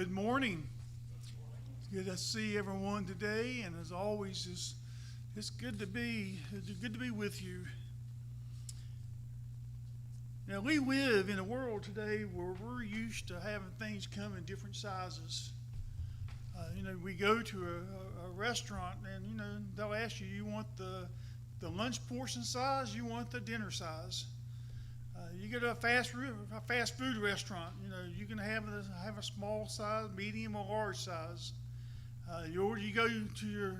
Good morning. It's good to see everyone today, and as always, it's good to be with you. Now, we live in a world today where we're used to having things come in different sizes. We go to a restaurant, and they'll ask you, you want the lunch portion size, you want the dinner size. You go to a fast food restaurant. You can have a small size, medium, or large size. You go to your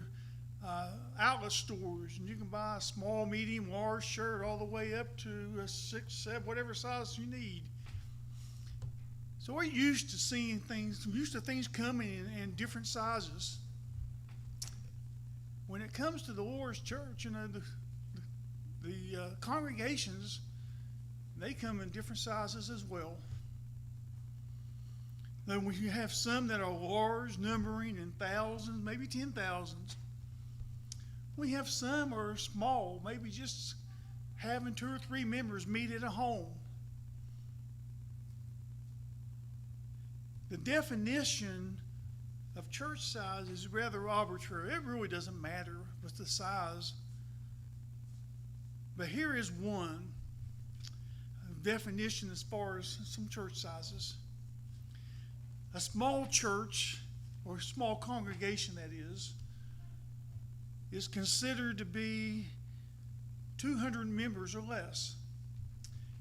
outlet stores, and you can buy a small, medium, large shirt all the way up to a 6, 7, whatever size you need. So we're used to seeing things, things coming in different sizes. When it comes to the Lord's church, the congregations, they come in different sizes as well. Then we have some that are large, numbering in thousands, maybe 10,000s. We have some are small, maybe just having 2 or 3 members meet at a home. The definition of church size is rather arbitrary. It really doesn't matter with the size. But here is one definition as far as some church sizes. A small church, or a small congregation that is considered to be 200 members or less.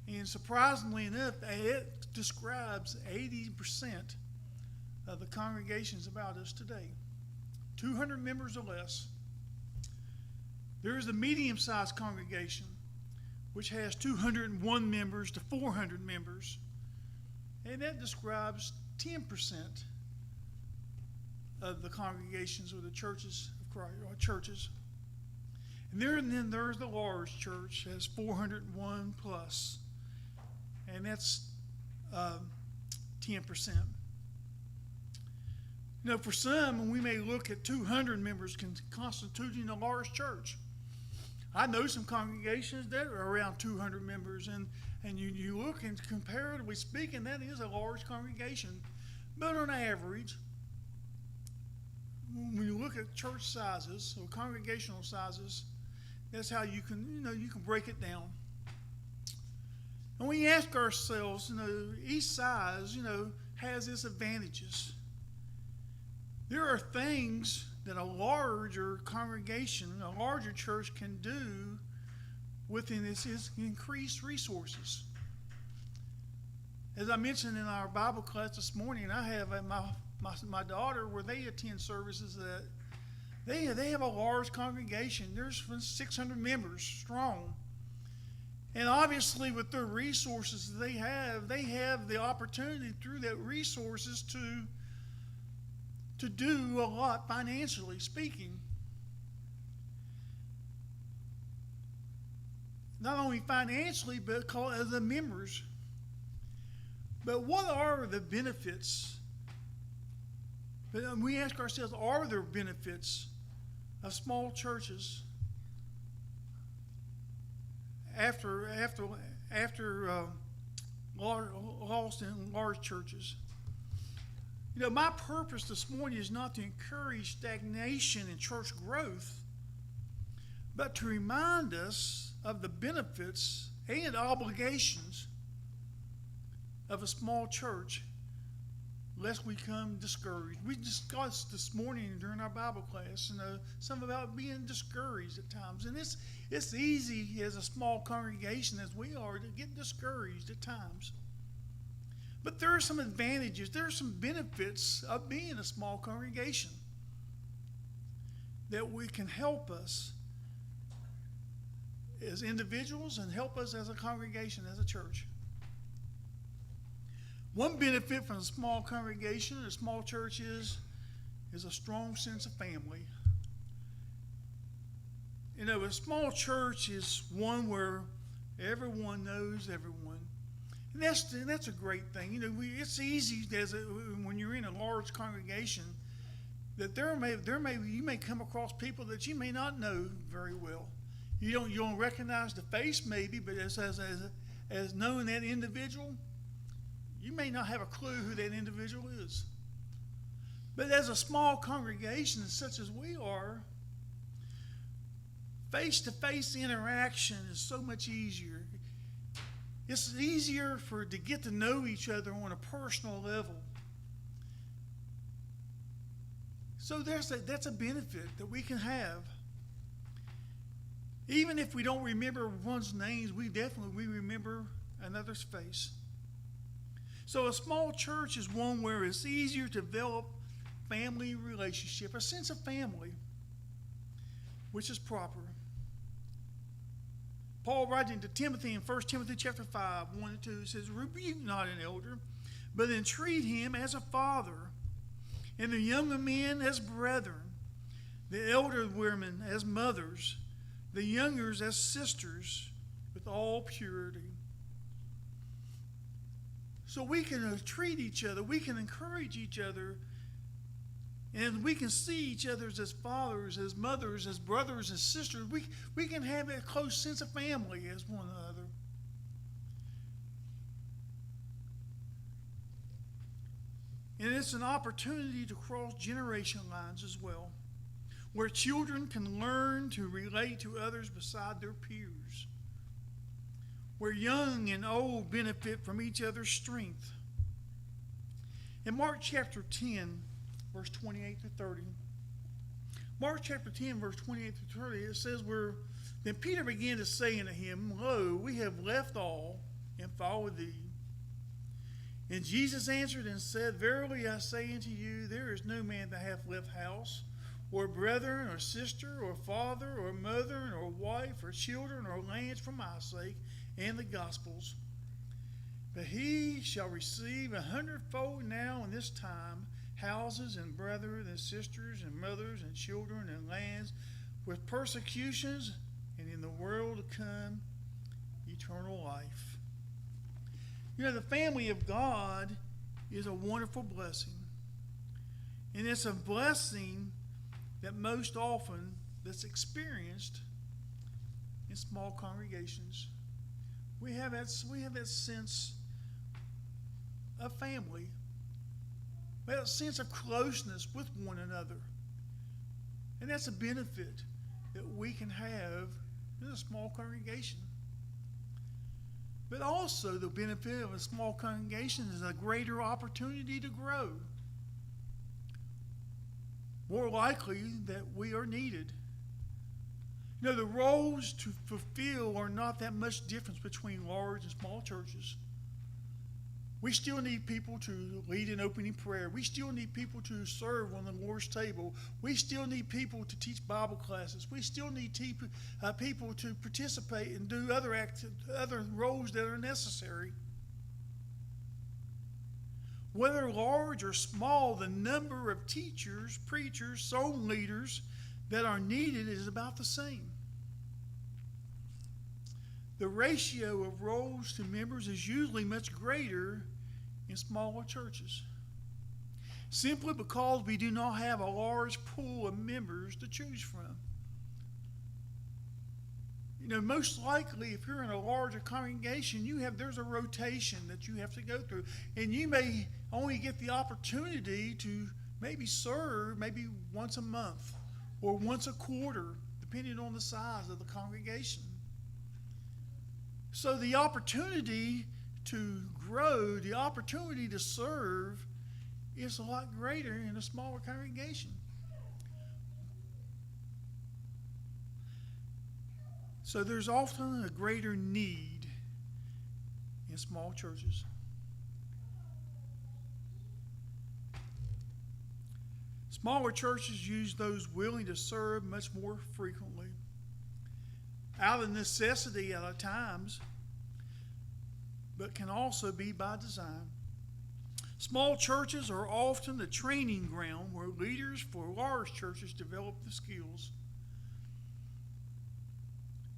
And surprisingly enough, it describes 80% of the congregations about us today. 200 members or less. There is a medium-sized congregation, which has 201 members to 400 members. And that describes 10% of the congregations or the churches of Christ, or churches. And then there's the large church, has 401 plus. And that's 10%. For some, we may look at 200 members constituting a large church. I know some congregations that are around 200 members, and you look, and comparatively speaking, that is a large congregation. But on average, when you look at church sizes or congregational sizes, that's how you can break it down. And we ask ourselves, each size, has its advantages. There are things that a larger congregation, a larger church can do within its increased resources. As I mentioned in our Bible class this morning, I have my daughter, where they attend services, that they have a large congregation. There's 600 members strong. And obviously with their resources they have the opportunity through that resources to do a lot financially speaking. Not only financially, but as the members. But what are the benefits? But we ask ourselves, are there benefits of small churches after lost in large churches? My purpose this morning is not to encourage stagnation in church growth, but to remind us of the benefits and obligations of a small church, lest we become discouraged. We discussed this morning during our Bible class, some about being discouraged at times. And it's easy as a small congregation as we are to get discouraged at times. But there are some advantages, there are some benefits of being a small congregation that we can help us as individuals and help us as a congregation, as a church. One benefit from a small congregation, a small church, is a strong sense of family. A small church is one where everyone knows everyone. And that's a great thing. It's easy when you're in a large congregation that you may come across people that you may not know very well. You don't recognize the face maybe, but as knowing that individual, you may not have a clue who that individual is. But as a small congregation, such as we are, face-to-face interaction is so much easier. It's easier to get to know each other on a personal level. So that's a benefit that we can have. Even if we don't remember one's names, we remember another's face. So a small church is one where it's easier to develop family relationship, a sense of family, which is proper. Paul writing to Timothy in 1 Timothy chapter 5, 1 and 2 says, "Rebuke not an elder, but entreat him as a father, and the younger men as brethren, the elder women as mothers, the youngers as sisters, with all purity." So we can treat each other, we can encourage each other, and we can see each other as fathers, as mothers, as brothers, as sisters. We can have a close sense of family as one another. And it's an opportunity to cross generation lines as well, where children can learn to relate to others beside their peers, where young and old benefit from each other's strength. In Mark chapter 10, verse 28 to 30, Mark chapter 10, verse 28 to 30, it says, "Then Peter began to say unto him, Lo, we have left all and followed thee. And Jesus answered and said, Verily I say unto you, there is no man that hath left house, or brethren, or sister, or father, or mother, or wife, or children, or lands for my sake and the gospel's, but he shall receive 100-fold now in this time houses and brethren and sisters and mothers and children and lands with persecutions, and in the world to come eternal life." You know, the family of God is a wonderful blessing. And it's a blessing that most often that's experienced in small congregations. We have that sense of family. We have a sense of closeness with one another. And that's a benefit that we can have in a small congregation. But also the benefit of a small congregation is a greater opportunity to grow. More likely that we are needed. You know, the roles to fulfill are not that much difference between large and small churches. We still need people to lead in opening prayer. We still need people to serve on the Lord's table. We still need people to teach Bible classes. We still need people to participate and do other roles that are necessary. Whether large or small, the number of teachers, preachers, soul leaders that are needed is about the same. The ratio of roles to members is usually much greater in smaller churches, simply because we do not have a large pool of members to choose from. You know, most likely if you're in a larger congregation, there's a rotation that you have to go through, and you may only get the opportunity to maybe serve maybe once a month or once a quarter, depending on the size of the congregation. So the opportunity to grow, the opportunity to serve is a lot greater in a smaller congregation. So there's often a greater need in small churches. Smaller churches use those willing to serve much more frequently, out of necessity at times, but can also be by design. Small churches are often the training ground where leaders for large churches develop the skills.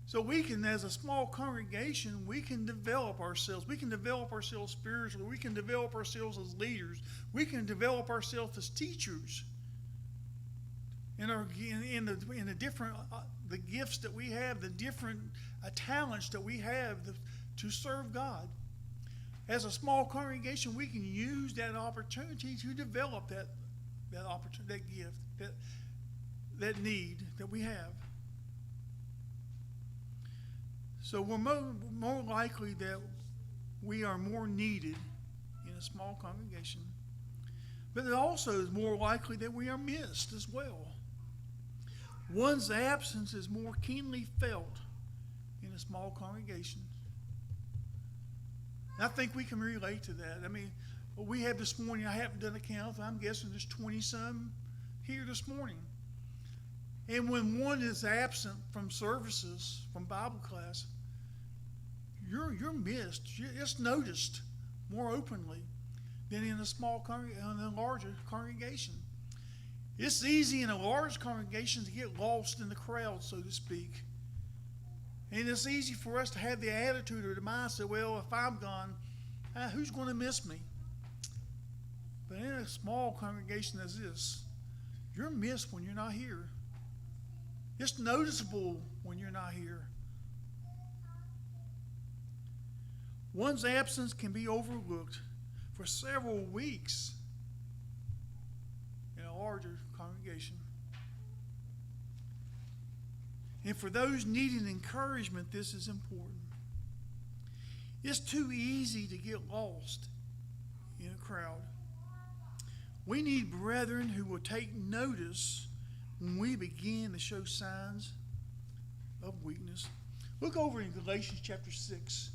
So we can, as a small congregation, we can develop ourselves. We can develop ourselves spiritually. We can develop ourselves as leaders. We can develop ourselves as teachers. In the different the gifts that we have, the different talents that we have to serve God. As a small congregation, we can use that opportunity to develop that opportunity, that gift, that need that we have. So we're more likely that we are more needed in a small congregation, but it also is more likely that we are missed as well. One's absence is more keenly felt in a small congregation. And I think we can relate to that. I mean, we have this morning, I haven't done a count, I'm guessing there's 20-some here this morning. And when one is absent from services, from Bible class, you're missed. It's noticed more openly than in a larger congregation. It's easy in a large congregation to get lost in the crowd, so to speak. And it's easy for us to have the attitude or the mindset, well, if I'm gone, who's going to miss me? But in a small congregation as this, you're missed when you're not here. It's noticeable when you're not here. One's absence can be overlooked for several weeks in a larger congregation. And for those needing encouragement, this is important. It's too easy to get lost in a crowd. We need brethren who will take notice when we begin to show signs of weakness. Look over in Galatians chapter 6.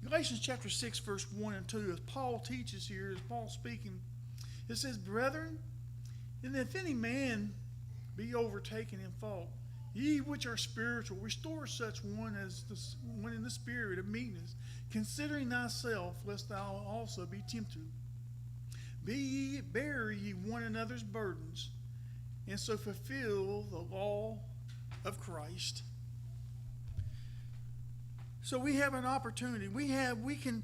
Galatians chapter 6, verse 1 and 2, as Paul teaches here, as Paul speaking, it says, Brethren, and if any man be overtaken in fault, ye which are spiritual, restore such one in the spirit of meekness, considering thyself, lest thou also be tempted. Bear ye one another's burdens, and so fulfill the law of Christ. So we have an opportunity. We can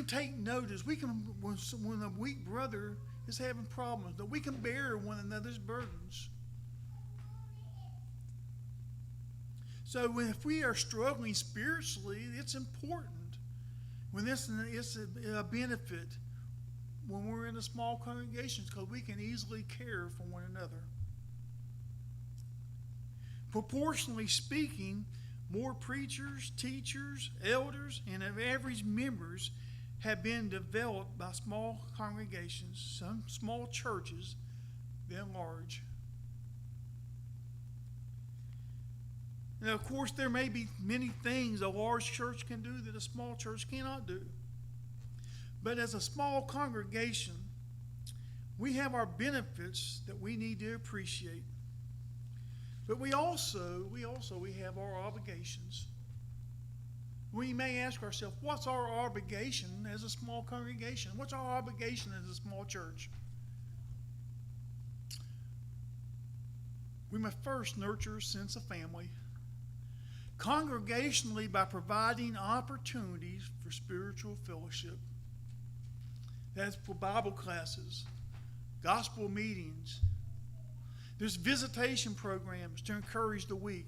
take notice. When a weak brother is having problems, that we can bear one another's burdens. So if we are struggling spiritually, it's important. When this is a benefit when we're in a small congregations, because we can easily care for one another. Proportionally speaking, more preachers, teachers, elders, and average members have been developed by small congregations, some small churches, than large. Now, of course, there may be many things a large church can do that a small church cannot do. But as a small congregation, we have our benefits that we need to appreciate. But we also have our obligations. We may ask ourselves, what's our obligation as a small congregation? What's our obligation as a small church? We must first nurture a sense of family. Congregationally, by providing opportunities for spiritual fellowship. That's for Bible classes, gospel meetings. There's visitation programs to encourage the weak,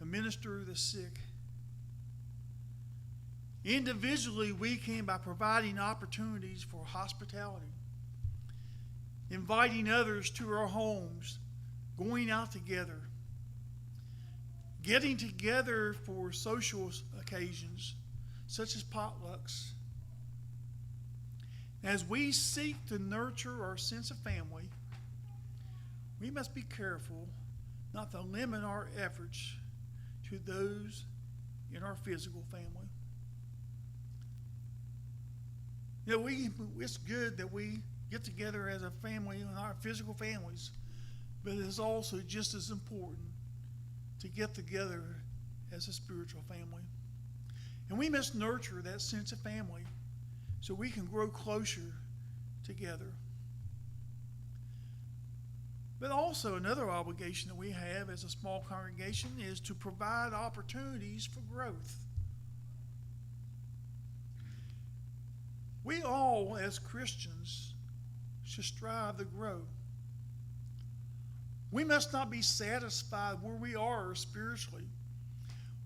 to minister to the sick. Individually, we can by providing opportunities for hospitality, inviting others to our homes, going out together, getting together for social occasions, such as potlucks. As we seek to nurture our sense of family, we must be careful not to limit our efforts to those in our physical family. You know, it's good that we get together as a family in our physical families, but it is also just as important to get together as a spiritual family. And we must nurture that sense of family so we can grow closer together. But also another obligation that we have as a small congregation is to provide opportunities for growth. We all, as Christians, should strive to grow. We must not be satisfied where we are spiritually.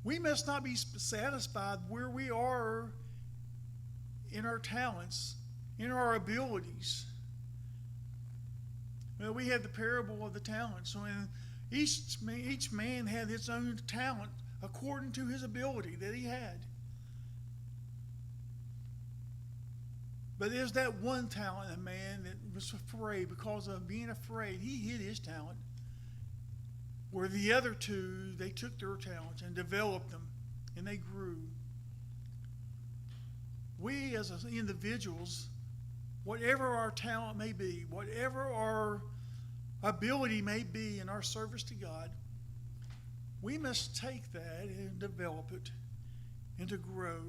We must not be satisfied where we are in our talents, in our abilities. Well, we have the parable of the talents. So each man had his own talent according to his ability that he had. But there's that one talent, a man that was afraid. Because of being afraid, he hid his talent. Where the other two, they took their talents and developed them, and they grew. We as individuals, whatever our talent may be, whatever our ability may be in our service to God, we must take that and develop it and to grow.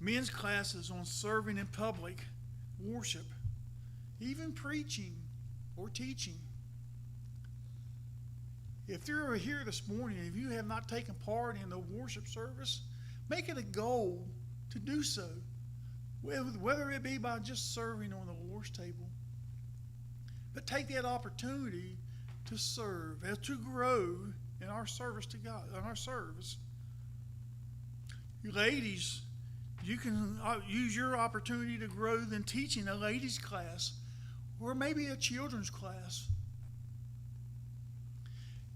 Men's classes on serving in public, worship, even preaching or teaching. If you're here this morning, if you have not taken part in the worship service, make it a goal to do so, whether it be by just serving on the Lord's table. But take that opportunity to serve, and to grow in our service to God, in our service. You ladies, you can use your opportunity to grow in teaching a ladies' class or maybe a children's class.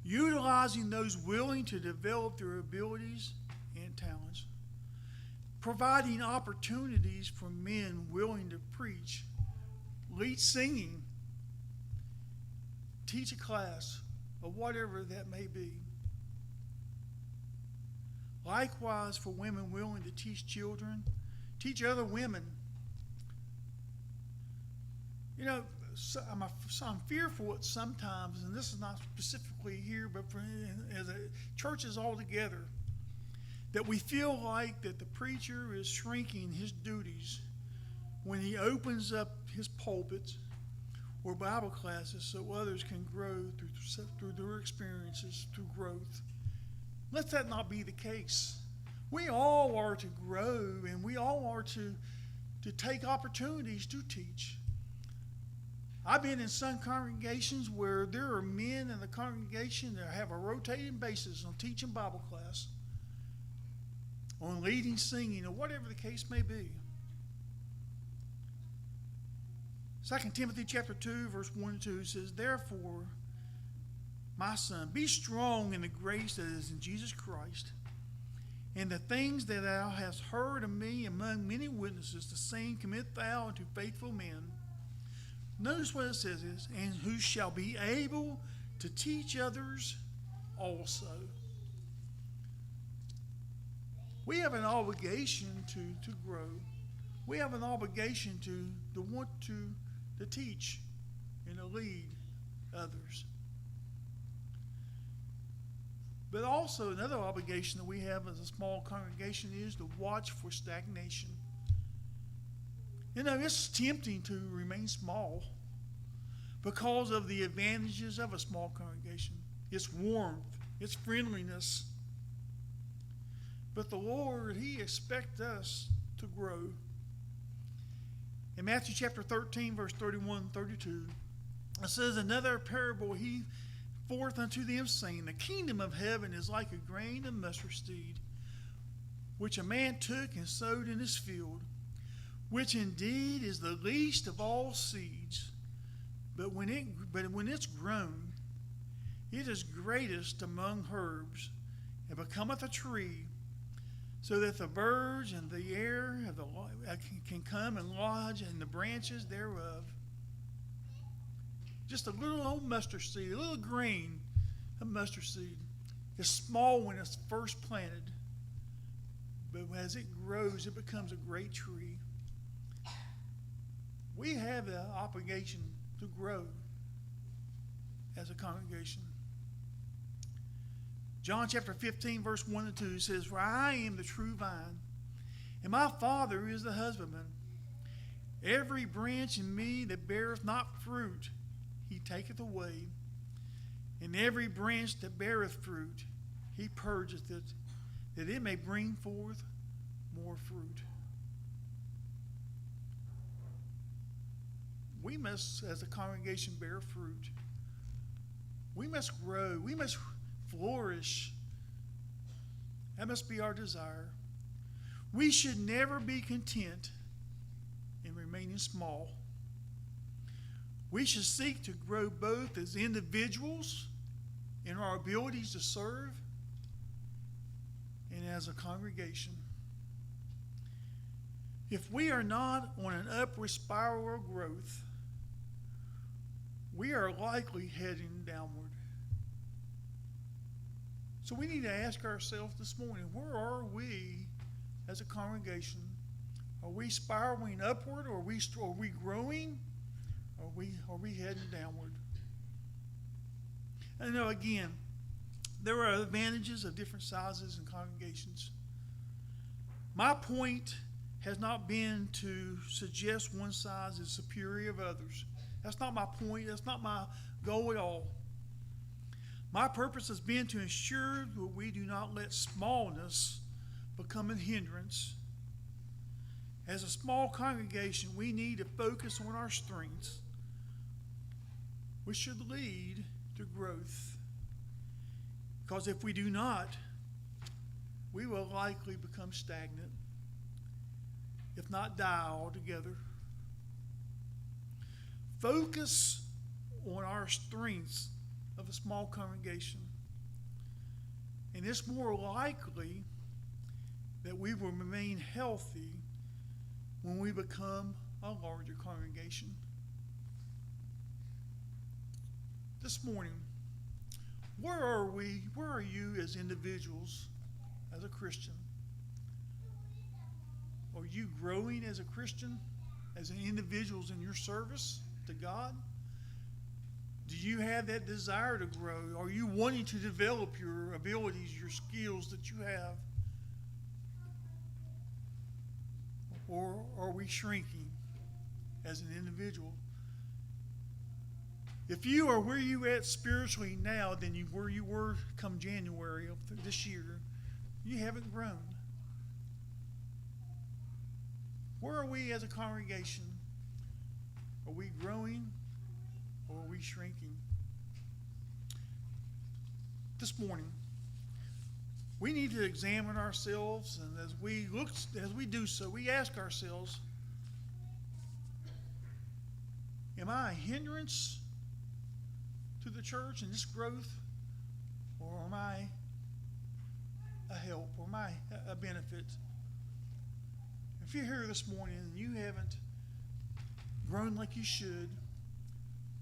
Utilizing those willing to develop their abilities and talents. Providing opportunities for men willing to preach, lead singing, teach a class, or whatever that may be. Likewise, for women willing to teach children, teach other women. You know, I'm fearful at sometimes, and this is not specifically here, but as churches all together, that we feel like that the preacher is shrinking his duties when he opens up his pulpits or Bible classes so others can grow through their experiences, through growth. Let that not be the case. We all are to grow, and we all are to take opportunities to teach. I've been in some congregations where there are men in the congregation that have a rotating basis on teaching Bible class, on leading singing, or whatever the case may be. 2 Timothy chapter 2, verse 1 and 2 says, "Therefore, my son, be strong in the grace that is in Jesus Christ, and the things that thou hast heard of me among many witnesses, the same commit thou unto faithful men." Notice what it says is, "and who shall be able to teach others also." We have an obligation to grow. We have an obligation to want to teach and to lead others. But also another obligation that we have as a small congregation is to watch for stagnation. You know, it's tempting to remain small because of the advantages of a small congregation. Its warmth, its friendliness. But the Lord, He expects us to grow. In Matthew chapter 13, verse 31 and 32, it says, "Another parable He forth unto them, saying, The kingdom of heaven is like a grain of mustard seed, which a man took and sowed in his field, which indeed is the least of all seeds. But when it's grown, it is greatest among herbs, and becometh a tree, so that the birds and the air can come and lodge in the branches thereof." Just a little old mustard seed, a little grain of mustard seed. It's small when it's first planted, but as it grows, it becomes a great tree. We have the obligation to grow as a congregation. John chapter 15, verse 1 and 2 says, "For I am the true vine, and my Father is the husbandman. Every branch in me that beareth not fruit, He taketh away. And every branch that beareth fruit, He purgeth it, that it may bring forth more fruit." We must, as a congregation, bear fruit. We must grow. We must flourish. That must be our desire. We should never be content in remaining small. We should seek to grow both as individuals in our abilities to serve and as a congregation. If we are not on an upward spiral of growth, we are likely heading downward. So we need to ask ourselves this morning, where are we as a congregation? Are we spiraling upward, or are we growing? Or are we heading downward? And again, there are advantages of different sizes and congregations. My point has not been to suggest one size is superior of others. That's not my point. That's not my goal at all. My purpose has been to ensure that we do not let smallness become a hindrance. As a small congregation, we need to focus on our strengths, which should lead to growth. Because if we do not, we will likely become stagnant, if not die altogether. Focus on our strengths of a small congregation, and it's more likely that we will remain healthy when we become a larger congregation. This morning, where are we? Where are you as individuals, as a Christian? Are you growing as a Christian, as an individuals in your service to God? Do you have that desire to grow? Are you wanting to develop your abilities, your skills that you have? Or are we shrinking as an individual? If you are where you at spiritually now than where you were come January of this year, you haven't grown. Where are we as a congregation? Are we growing or are we shrinking? This morning, we need to examine ourselves, and as we do so, we ask ourselves, am I a hindrance to the church and this growth, or am I a help, or am I a benefit? If you're here this morning and you haven't grown like you should,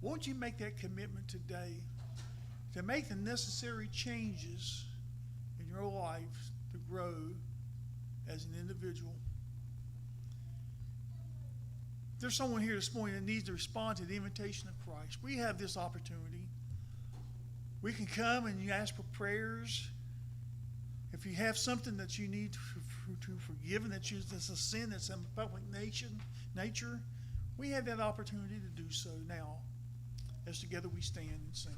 won't you make that commitment today to make the necessary changes in your life to grow as an individual? If there's someone here this morning that needs to respond to the invitation of Christ, we have this opportunity. We can come and you ask for prayers. If you have something that you need to forgive and that's a sin that's in public nature, we have that opportunity to do so now as together we stand and sing.